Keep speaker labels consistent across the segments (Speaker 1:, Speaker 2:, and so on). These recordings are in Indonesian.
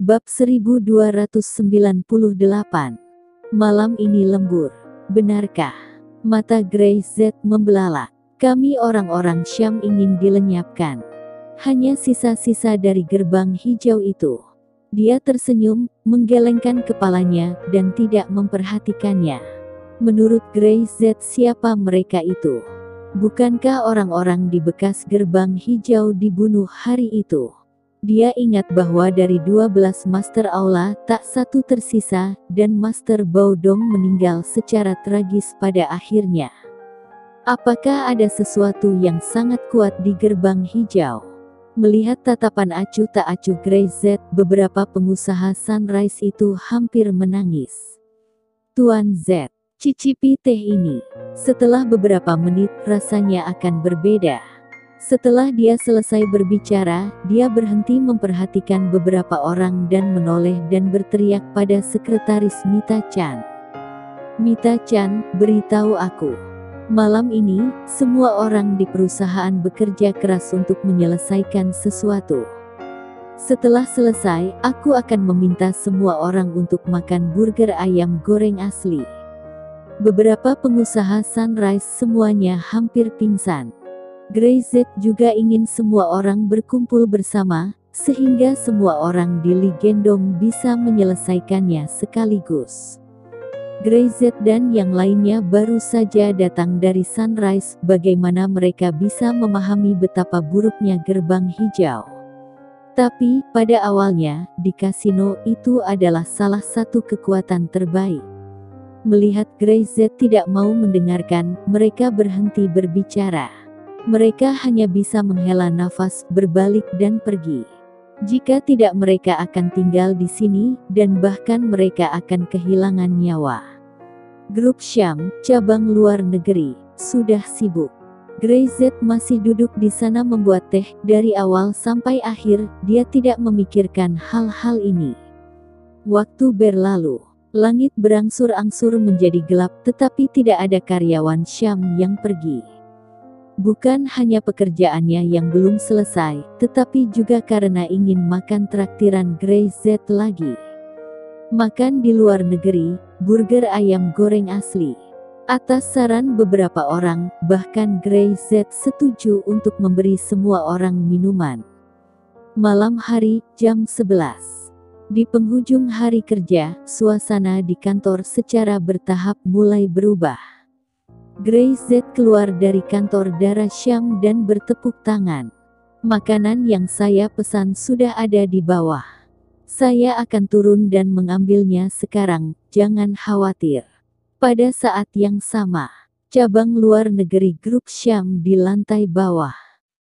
Speaker 1: Bab 1298. Malam ini lembur. Benarkah? Mata Grey Z membelalak. Kami orang-orang Syam ingin dilenyapkan. Hanya sisa-sisa dari gerbang hijau itu. Dia tersenyum, menggelengkan kepalanya, dan tidak memperhatikannya. Menurut Grey Z, siapa mereka itu? Bukankah orang-orang di bekas gerbang hijau dibunuh hari itu? Dia ingat bahwa dari 12 Master Aula, tak satu tersisa, dan Master Baodong meninggal secara tragis pada akhirnya. Apakah ada sesuatu yang sangat kuat di gerbang hijau? Melihat tatapan acuh tak acuh Grey Z, beberapa pengusaha Sunrise itu hampir menangis. Tuan Z, cicipi teh ini. Setelah beberapa menit, rasanya akan berbeda. Setelah dia selesai berbicara, dia berhenti memperhatikan beberapa orang dan menoleh dan berteriak pada sekretaris Mita Chan. Mita Chan, beritahu aku. Malam ini, semua orang di perusahaan bekerja keras untuk menyelesaikan sesuatu. Setelah selesai, aku akan meminta semua orang untuk makan burger ayam goreng asli. Beberapa pengusaha Sunrise semuanya hampir pingsan. Grey Z juga ingin semua orang berkumpul bersama, sehingga semua orang di Li Gendong bisa menyelesaikannya sekaligus. Grey Z dan yang lainnya baru saja datang dari Sunrise, bagaimana mereka bisa memahami betapa buruknya gerbang hijau. Tapi, pada awalnya, di kasino itu adalah salah satu kekuatan terbaik. Melihat Grey Z tidak mau mendengarkan, mereka berhenti berbicara. Mereka hanya bisa menghela nafas, berbalik dan pergi. Jika tidak mereka akan tinggal di sini, dan bahkan mereka akan kehilangan nyawa. Grup Syam, cabang luar negeri, sudah sibuk. Grey Z masih duduk di sana membuat teh, dari awal sampai akhir, dia tidak memikirkan hal-hal ini. Waktu berlalu, langit berangsur-angsur menjadi gelap, tetapi tidak ada karyawan Syam yang pergi. Bukan hanya pekerjaannya yang belum selesai, tetapi juga karena ingin makan traktiran Grey Z lagi. Makan di luar negeri, burger ayam goreng asli. Atas saran beberapa orang, bahkan Grey Z setuju untuk memberi semua orang minuman. Malam hari, jam 11. Di penghujung hari kerja, suasana di kantor secara bertahap mulai berubah. Grey Z keluar dari kantor darah Syam dan bertepuk tangan. Makanan yang saya pesan sudah ada di bawah. Saya akan turun dan mengambilnya sekarang, jangan khawatir. Pada saat yang sama, cabang luar negeri grup Syam di lantai bawah.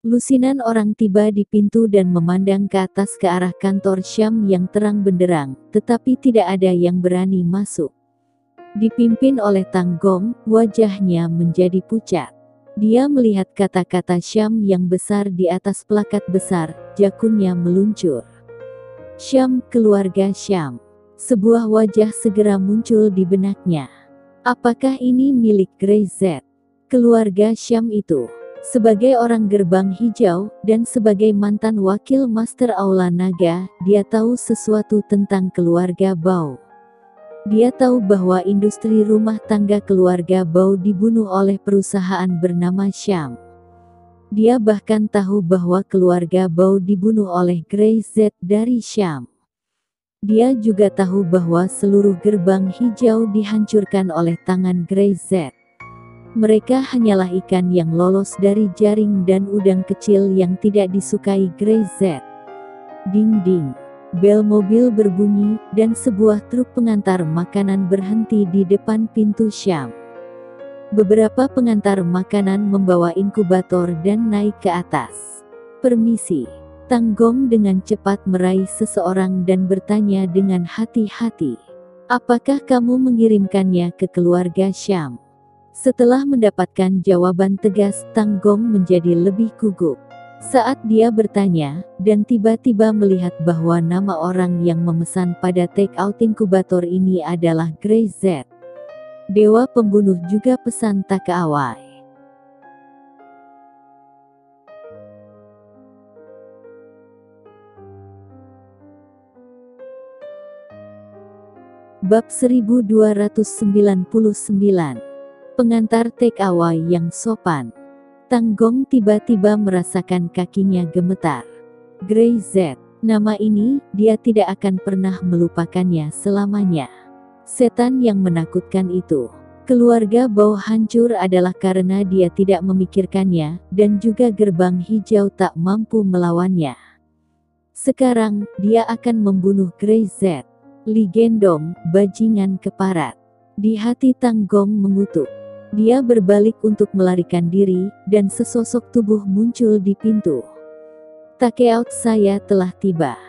Speaker 1: Lusinan orang tiba di pintu dan memandang ke atas ke arah kantor Syam yang terang benderang, tetapi tidak ada yang berani masuk. Dipimpin oleh Tang Gong, wajahnya menjadi pucat. Dia melihat kata-kata Syam yang besar di atas plakat besar, jakunnya meluncur. Syam, keluarga Syam. Sebuah wajah segera muncul di benaknya. Apakah ini milik Grey Z? Keluarga Syam itu. Sebagai orang gerbang hijau, dan sebagai mantan wakil Master Aula Naga, dia tahu sesuatu tentang keluarga Bao. Dia tahu bahwa industri rumah tangga keluarga Bao dibunuh oleh perusahaan bernama Syam. Dia bahkan tahu bahwa keluarga Bao dibunuh oleh Grey Z dari Syam. Dia juga tahu bahwa seluruh gerbang hijau dihancurkan oleh tangan Grey Z. Mereka hanyalah ikan yang lolos dari jaring dan udang kecil yang tidak disukai Grey Z. Ding ding. Bel mobil berbunyi, dan sebuah truk pengantar makanan berhenti di depan pintu Syam. Beberapa pengantar makanan membawa inkubator dan naik ke atas. Permisi. Tang Gong dengan cepat meraih seseorang dan bertanya dengan hati-hati. Apakah kamu mengirimkannya ke keluarga Syam? Setelah mendapatkan jawaban tegas, Tang Gong menjadi lebih gugup. Saat dia bertanya, dan tiba-tiba melihat bahwa nama orang yang memesan pada take-out inkubator ini adalah Grey Z. Dewa pembunuh juga pesan Takaawai. Bab 1299. Pengantar take away yang sopan. Tang Gong tiba-tiba merasakan kakinya gemetar. Grey Z, nama ini, dia tidak akan pernah melupakannya selamanya. Setan yang menakutkan itu. Keluarga Bau hancur adalah karena dia tidak memikirkannya, dan juga gerbang hijau tak mampu melawannya. Sekarang, dia akan membunuh Grey Z. Li Gendong, bajingan keparat. Di hati Tang Gong mengutuk. Dia berbalik untuk melarikan diri, dan sesosok tubuh muncul di pintu. Takeout saya telah tiba.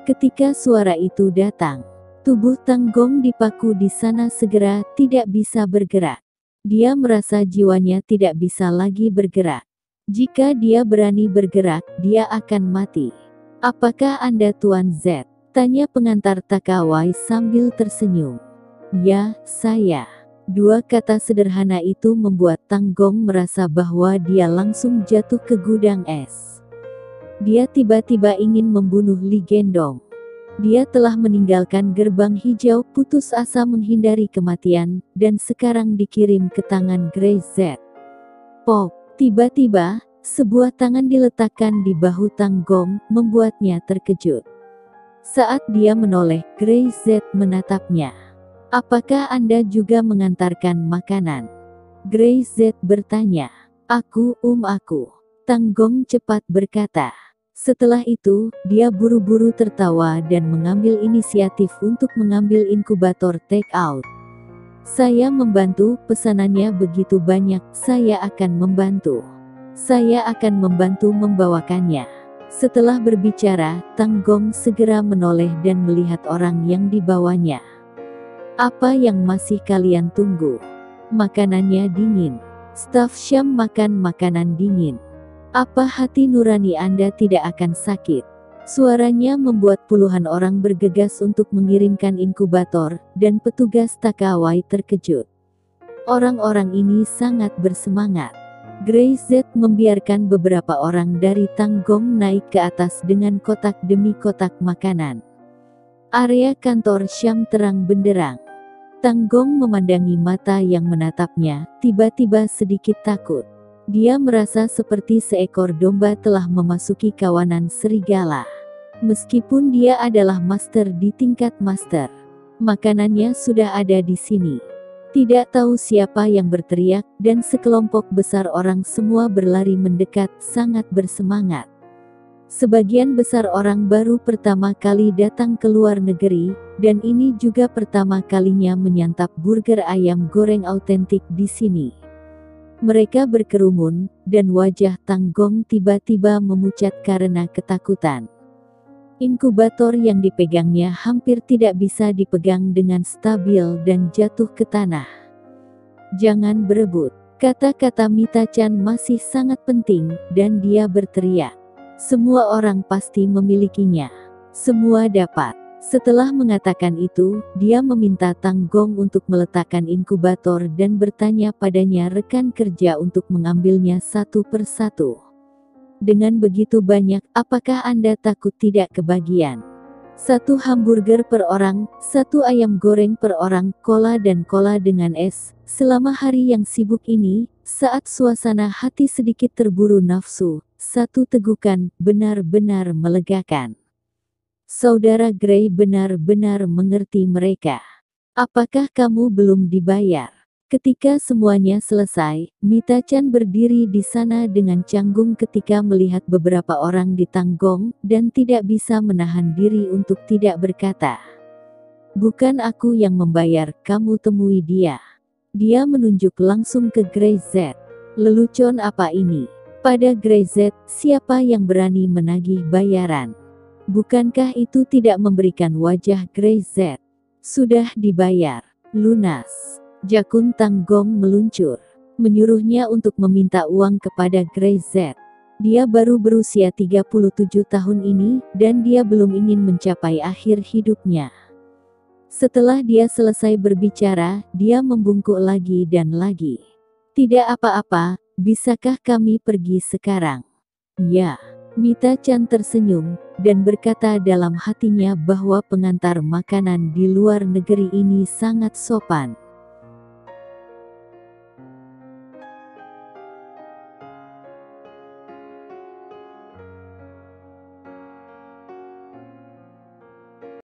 Speaker 1: Ketika suara itu datang, tubuh Tang Gong dipaku di sana segera tidak bisa bergerak. Dia merasa jiwanya tidak bisa lagi bergerak. Jika dia berani bergerak, dia akan mati. Apakah Anda Tuan Z? Tanya pengantar Takawai sambil tersenyum. Ya, saya. Dua kata sederhana itu membuat Tang Gong merasa bahwa dia langsung jatuh ke gudang es. Dia tiba-tiba ingin membunuh Li Gendong. Dia telah meninggalkan gerbang hijau, putus asa menghindari kematian, dan sekarang dikirim ke tangan Grey Z. Pop, tiba-tiba, sebuah tangan diletakkan di bahu Tang Gong, membuatnya terkejut. Saat dia menoleh, Grey Z menatapnya. Apakah Anda juga mengantarkan makanan? Grey Z bertanya. Aku. Tang Gong cepat berkata. Setelah itu, dia buru-buru tertawa dan mengambil inisiatif untuk mengambil inkubator take out. Saya membantu, pesanannya begitu banyak, saya akan membantu. Saya akan membantu membawakannya. Setelah berbicara, Tang Gong segera menoleh dan melihat orang yang dibawanya. Apa yang masih kalian tunggu? Makanannya dingin. Staf Syam makan makanan dingin. Apa hati nurani Anda tidak akan sakit? Suaranya membuat puluhan orang bergegas untuk mengirimkan inkubator, dan petugas Takawai terkejut. Orang-orang ini sangat bersemangat. Grey Z membiarkan beberapa orang dari Tang Gong naik ke atas dengan kotak demi kotak makanan. Area kantor Syam terang benderang. Tang Gong memandangi mata yang menatapnya, tiba-tiba sedikit takut. Dia merasa seperti seekor domba telah memasuki kawanan serigala. Meskipun dia adalah master di tingkat master, makanannya sudah ada di sini. Tidak tahu siapa yang berteriak, dan sekelompok besar orang semua berlari mendekat, sangat bersemangat. Sebagian besar orang baru pertama kali datang ke luar negeri, dan ini juga pertama kalinya menyantap burger ayam goreng autentik di sini. Mereka berkerumun, dan wajah Tang Gong tiba-tiba memucat karena ketakutan. Inkubator yang dipegangnya hampir tidak bisa dipegang dengan stabil dan jatuh ke tanah. Jangan berebut. Kata-kata Mita Chan masih sangat penting, dan dia berteriak. Semua orang pasti memilikinya. Semua dapat. Setelah mengatakan itu, dia meminta Tang Gong untuk meletakkan inkubator dan bertanya padanya rekan kerja untuk mengambilnya satu persatu. Dengan begitu banyak, apakah Anda takut tidak kebagian? Satu hamburger per orang, satu ayam goreng per orang, cola dan cola dengan es. Selama hari yang sibuk ini, saat suasana hati sedikit terburu nafsu, satu tegukan benar-benar melegakan. Saudara Grey benar-benar mengerti mereka. Apakah kamu belum dibayar? Ketika semuanya selesai, Mita Chan berdiri di sana dengan canggung ketika melihat beberapa orang di Tang Gong, dan tidak bisa menahan diri untuk tidak berkata. Bukan aku yang membayar, kamu temui dia. Dia menunjuk langsung ke Grey Z. Lelucon apa ini? Pada Grey Z, siapa yang berani menagih bayaran? Bukankah itu tidak memberikan wajah Grey Z? Sudah dibayar. Lunas. Jakun Tang Gong meluncur. Menyuruhnya untuk meminta uang kepada Grey Z. Dia baru berusia 37 tahun ini, dan dia belum ingin mencapai akhir hidupnya. Setelah dia selesai berbicara, dia membungkuk lagi dan lagi. Tidak apa-apa, bisakah kami pergi sekarang? Ya. Mita Chan tersenyum, dan berkata dalam hatinya bahwa pengantar makanan di luar negeri ini sangat sopan.